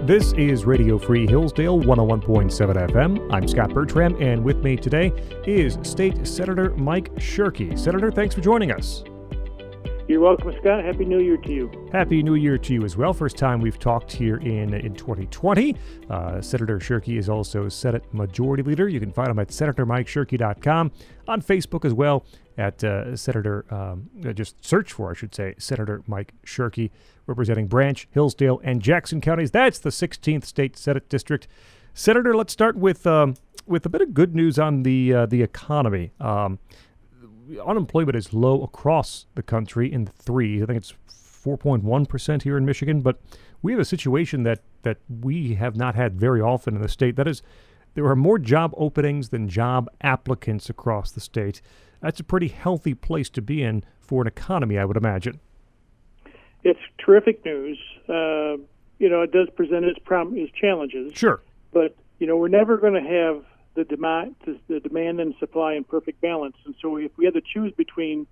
This is Radio Free Hillsdale 101.7 FM. I'm Scot Bertram, and with me today is State Senator Mike Shirkey. Senator, thanks for joining us. You're welcome, Scott. Happy New Year to you. Happy New Year to you as well. First time we've talked here in 2020. Senator Shirkey is also Senate Majority Leader. You can find him at senatormikeshirkey.com, on Facebook as well at just search for, Senator Mike Shirkey, representing Branch, Hillsdale, and Jackson counties. That's the 16th State Senate District. Senator, let's start with a bit of good news on the economy. Unemployment is low across the country in the threes. I think it's 4.1% here in Michigan, but we have a situation that we have not had very often in the state. That is, there are more job openings than job applicants across the state. That's a pretty healthy place to be in for an economy, I would imagine. It's terrific news. It does present its challenges. Sure. But, we're never going to have the demand and supply in perfect balance. And so if we had to choose between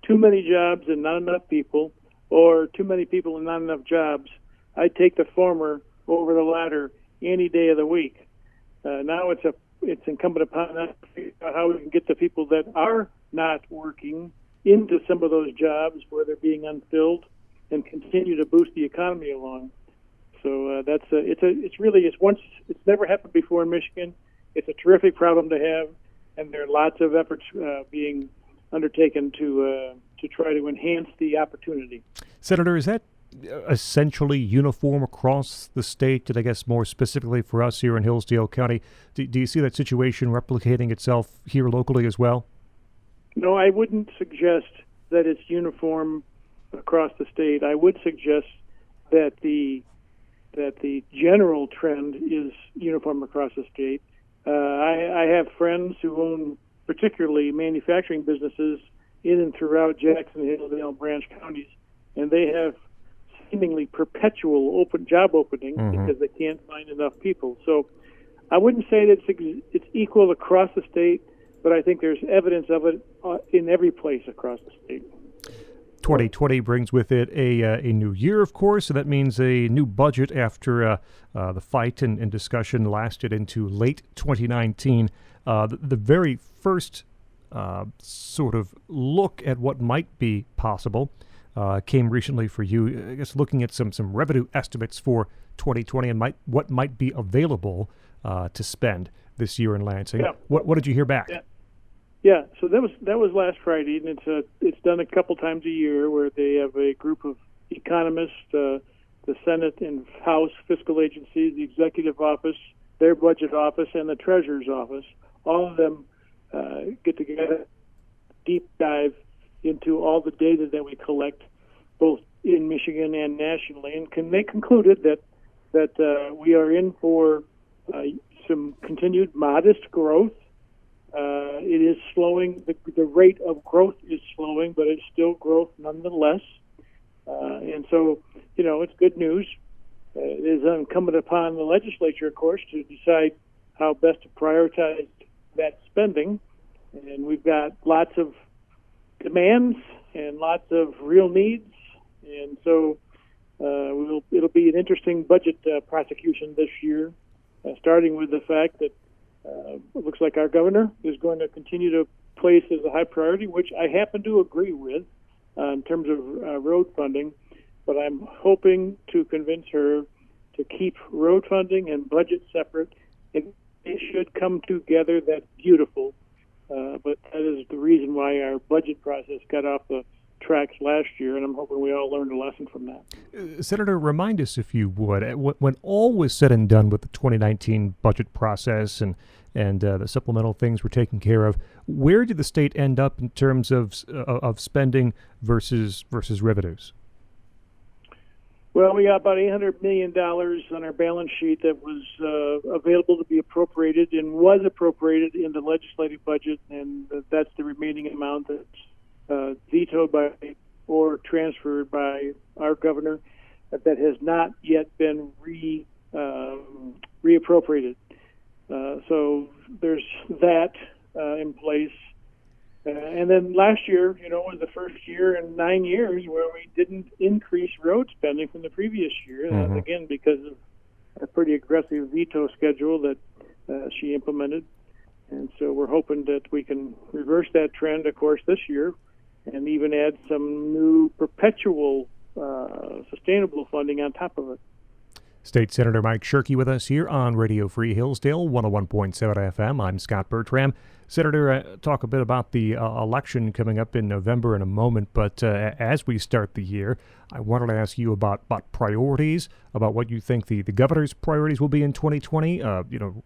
too many jobs and not enough people, or too many people and not enough jobs, I'd take the former over the latter any day of the week. Now it's incumbent upon us to figure out how we can get the people that are not working into some of those jobs where they're being unfilled and continue to boost the economy along. So it's never happened before in Michigan. It's a terrific problem to have, and there are lots of efforts being undertaken to try to enhance the opportunity. Senator, is that essentially uniform across the state, and I guess more specifically for us here in Hillsdale County? Do you see that situation replicating itself here locally as well? No, I wouldn't suggest that it's uniform across the state. I would suggest that the general trend is uniform across the state. I have friends who own particularly manufacturing businesses in and throughout Jackson, Hillsdale, and Branch counties, and they have seemingly perpetual job openings because they can't find enough people. So I wouldn't say that it's equal across the state, but I think there's evidence of it in every place across the state. 2020 brings with it a new year, of course, so that means a new budget after the fight and discussion lasted into late 2019. The very first sort of look at what might be possible came recently for you, I guess, looking at some revenue estimates for 2020 and what might be available to spend this year in Lansing. Yeah. What did you hear back? Yeah, so that was last Friday, and it's done a couple times a year where they have a group of economists, the Senate and House fiscal agencies, the executive office, their budget office, and the treasurer's office. All of them get together, deep dive into all the data that we collect, both in Michigan and nationally, and they concluded that we are in for some continued modest growth. It is slowing. The rate of growth is slowing, but it's still growth nonetheless. And so, it's good news. It is incumbent upon the legislature, of course, to decide how best to prioritize that spending. And we've got lots of demands and lots of real needs. And so it'll be an interesting budget prosecution this year, starting with the fact that it looks like our governor is going to continue to place as a high priority, which I happen to agree with in terms of road funding. But I'm hoping to convince her to keep road funding and budget separate. If they should come together, that's beautiful. But that is the reason why our budget process got off the tracks last year, and I'm hoping we all learned a lesson from that. Senator, remind us, if you would, when all was said and done with the 2019 budget process and the supplemental things were taken care of, where did the state end up in terms of spending versus revenues? Well, we got about $800 million on our balance sheet that was available to be appropriated and was appropriated in the legislative budget, and that's the remaining amount that's vetoed by or transferred by our governor that has not yet been reappropriated. So there's that in place. And then last year, was the first year in 9 years where we didn't increase road spending from the previous year. Again, because of a pretty aggressive veto schedule that she implemented. And so we're hoping that we can reverse that trend, of course, this year, and even add some new perpetual sustainable funding on top of it. State Senator Mike Shirkey with us here on Radio Free Hillsdale, 101.7 FM. I'm Scot Bertram. Senator, talk a bit about the election coming up in November in a moment, but as we start the year, I wanted to ask you about priorities, about what you think the governor's priorities will be in 2020.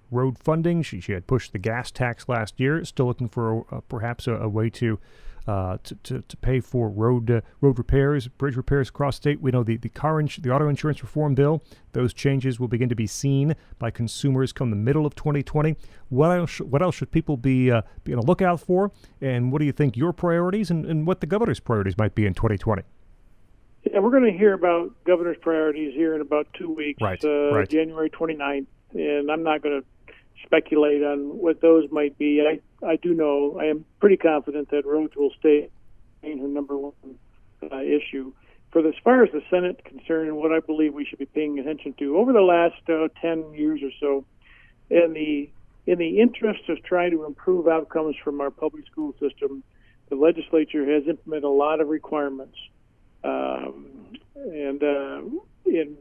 Road funding. She had pushed the gas tax last year, still looking for perhaps a way to pay for road repairs, bridge repairs across state. We know the auto insurance reform bill, those changes will begin to be seen by consumers come the middle of 2020. What else should people be on a lookout for? And what do you think your priorities and what the governor's priorities might be in 2020? Yeah, we're going to hear about governor's priorities here in about 2 weeks, right. January 29th, and I'm not going to speculate on what those might be. I do know, I am pretty confident that roads will stay her number one issue. As far as the Senate concerned, what I believe we should be paying attention to over the last 10 years or so, in the interest of trying to improve outcomes from our public school system, the legislature has implemented a lot of requirements. And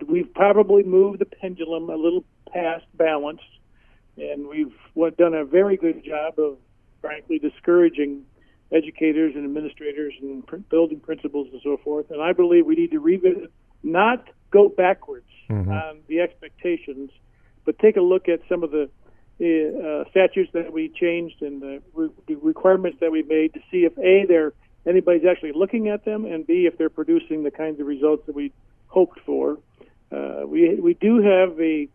we've probably moved the pendulum a little past balance, and we've done a very good job of, frankly, discouraging educators and administrators and building principals and so forth. And I believe we need to revisit, not go backwards on the expectations, but take a look at some of the statutes that we changed and the requirements that we made to see if anybody's actually looking at them, and B, if they're producing the kinds of results that we hoped for. We do have a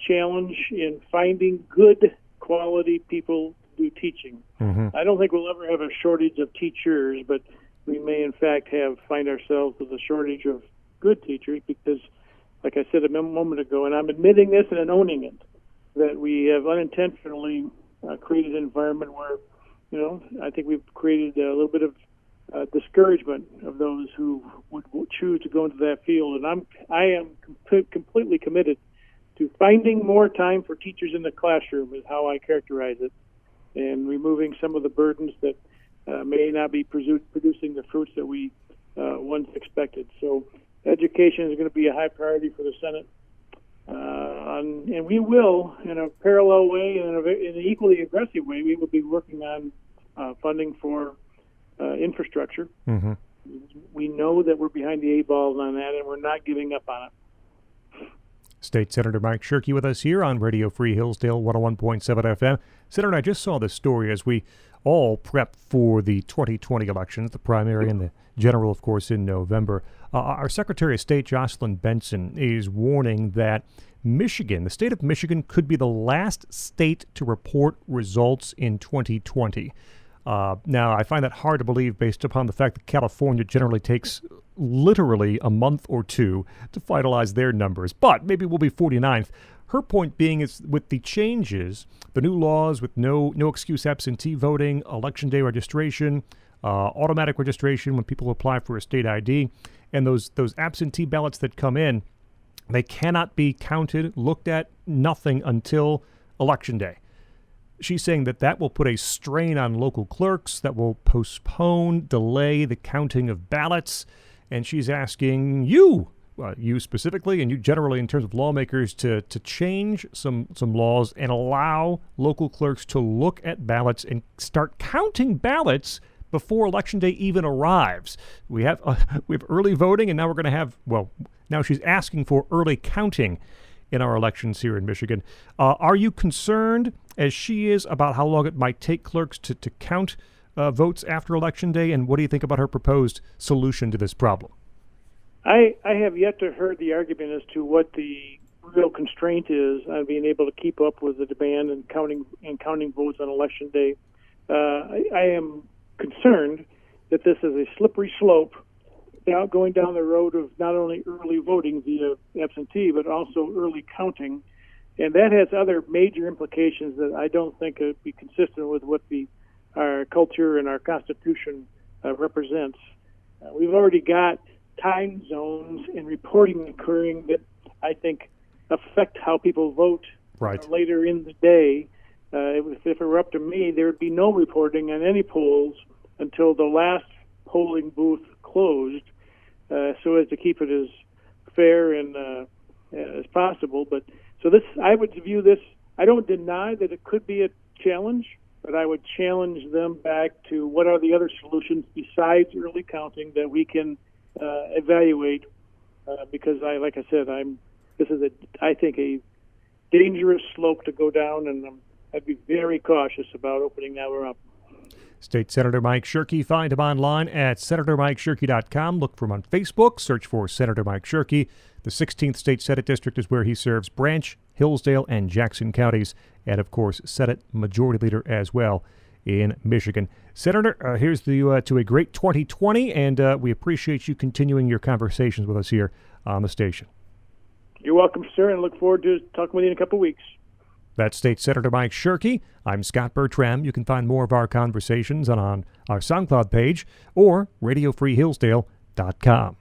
challenge in finding good quality people to do teaching. I don't think we'll ever have a shortage of teachers, but we may in fact find ourselves with a shortage of good teachers because, like I said a moment ago, and I'm admitting this and owning it, that we have unintentionally created an environment where, I think we've created a little bit of discouragement of those who would choose to go into that field. And I am completely committed to finding more time for teachers in the classroom is how I characterize it, and removing some of the burdens that may not be producing the fruits that we once expected. So education is going to be a high priority for the Senate. And we will, in a parallel way and in an equally aggressive way, we will be working on funding for infrastructure. We know that we're behind the eight ball on that, and we're not giving up on it. State Senator Mike Shirkey with us here on Radio Free Hillsdale, 101.7 FM. Senator, I just saw this story as we all prep for the 2020 elections, the primary and the general, of course, in November. Our Secretary of State, Jocelyn Benson, is warning that Michigan, the state of Michigan, could be the last state to report results in 2020. Now, I find that hard to believe based upon the fact that California generally takes literally a month or two to finalize their numbers, but maybe we'll be 49th. Her point being is with the changes, the new laws with no excuse absentee voting, election day registration, automatic registration when people apply for a state ID, and those absentee ballots that come in, they cannot be counted, looked at, nothing until Election Day. She's saying that will put a strain on local clerks, that will postpone, delay the counting of ballots, and she's asking you specifically, and you generally in terms of lawmakers, to change some laws and allow local clerks to look at ballots and start counting ballots before Election Day even arrives. We have early voting, and now we're going to have, now she's asking for early counting in our elections here in Michigan. Are you concerned, as she is, about how long it might take clerks to count votes after Election Day, and what do you think about her proposed solution to this problem? I have yet to hear the argument as to what the real constraint is on being able to keep up with the demand and counting votes on Election Day. I am concerned that this is a slippery slope going down the road of not only early voting via absentee, but also early counting. And that has other major implications that I don't think would be consistent with what our culture and our Constitution represents. We've already got time zones and reporting occurring that I think affect how people vote Right. later in the day. If it were up to me, there would be no reporting on any polls until the last polling booth closed, so as to keep it as fair and as possible. But so this, I would view this. I don't deny that it could be a challenge, but I would challenge them back to what are the other solutions besides early counting that we can evaluate. Because like I said, this is I think a dangerous slope to go down, and I'd be very cautious about opening that one up. State Senator Mike Shirkey. Find him online at senatormikeshirkey.com. Look for him on Facebook. Search for Senator Mike Shirkey. The 16th State Senate District is where he serves Branch, Hillsdale, and Jackson counties, and, of course, Senate Majority Leader as well in Michigan. Senator, here's to a great 2020, and we appreciate you continuing your conversations with us here on the station. You're welcome, sir, and look forward to talking with you in a couple of weeks. That's State Senator Mike Shirkey. I'm Scot Bertram. You can find more of our conversations on our SoundCloud page or radiofreehillsdale.com.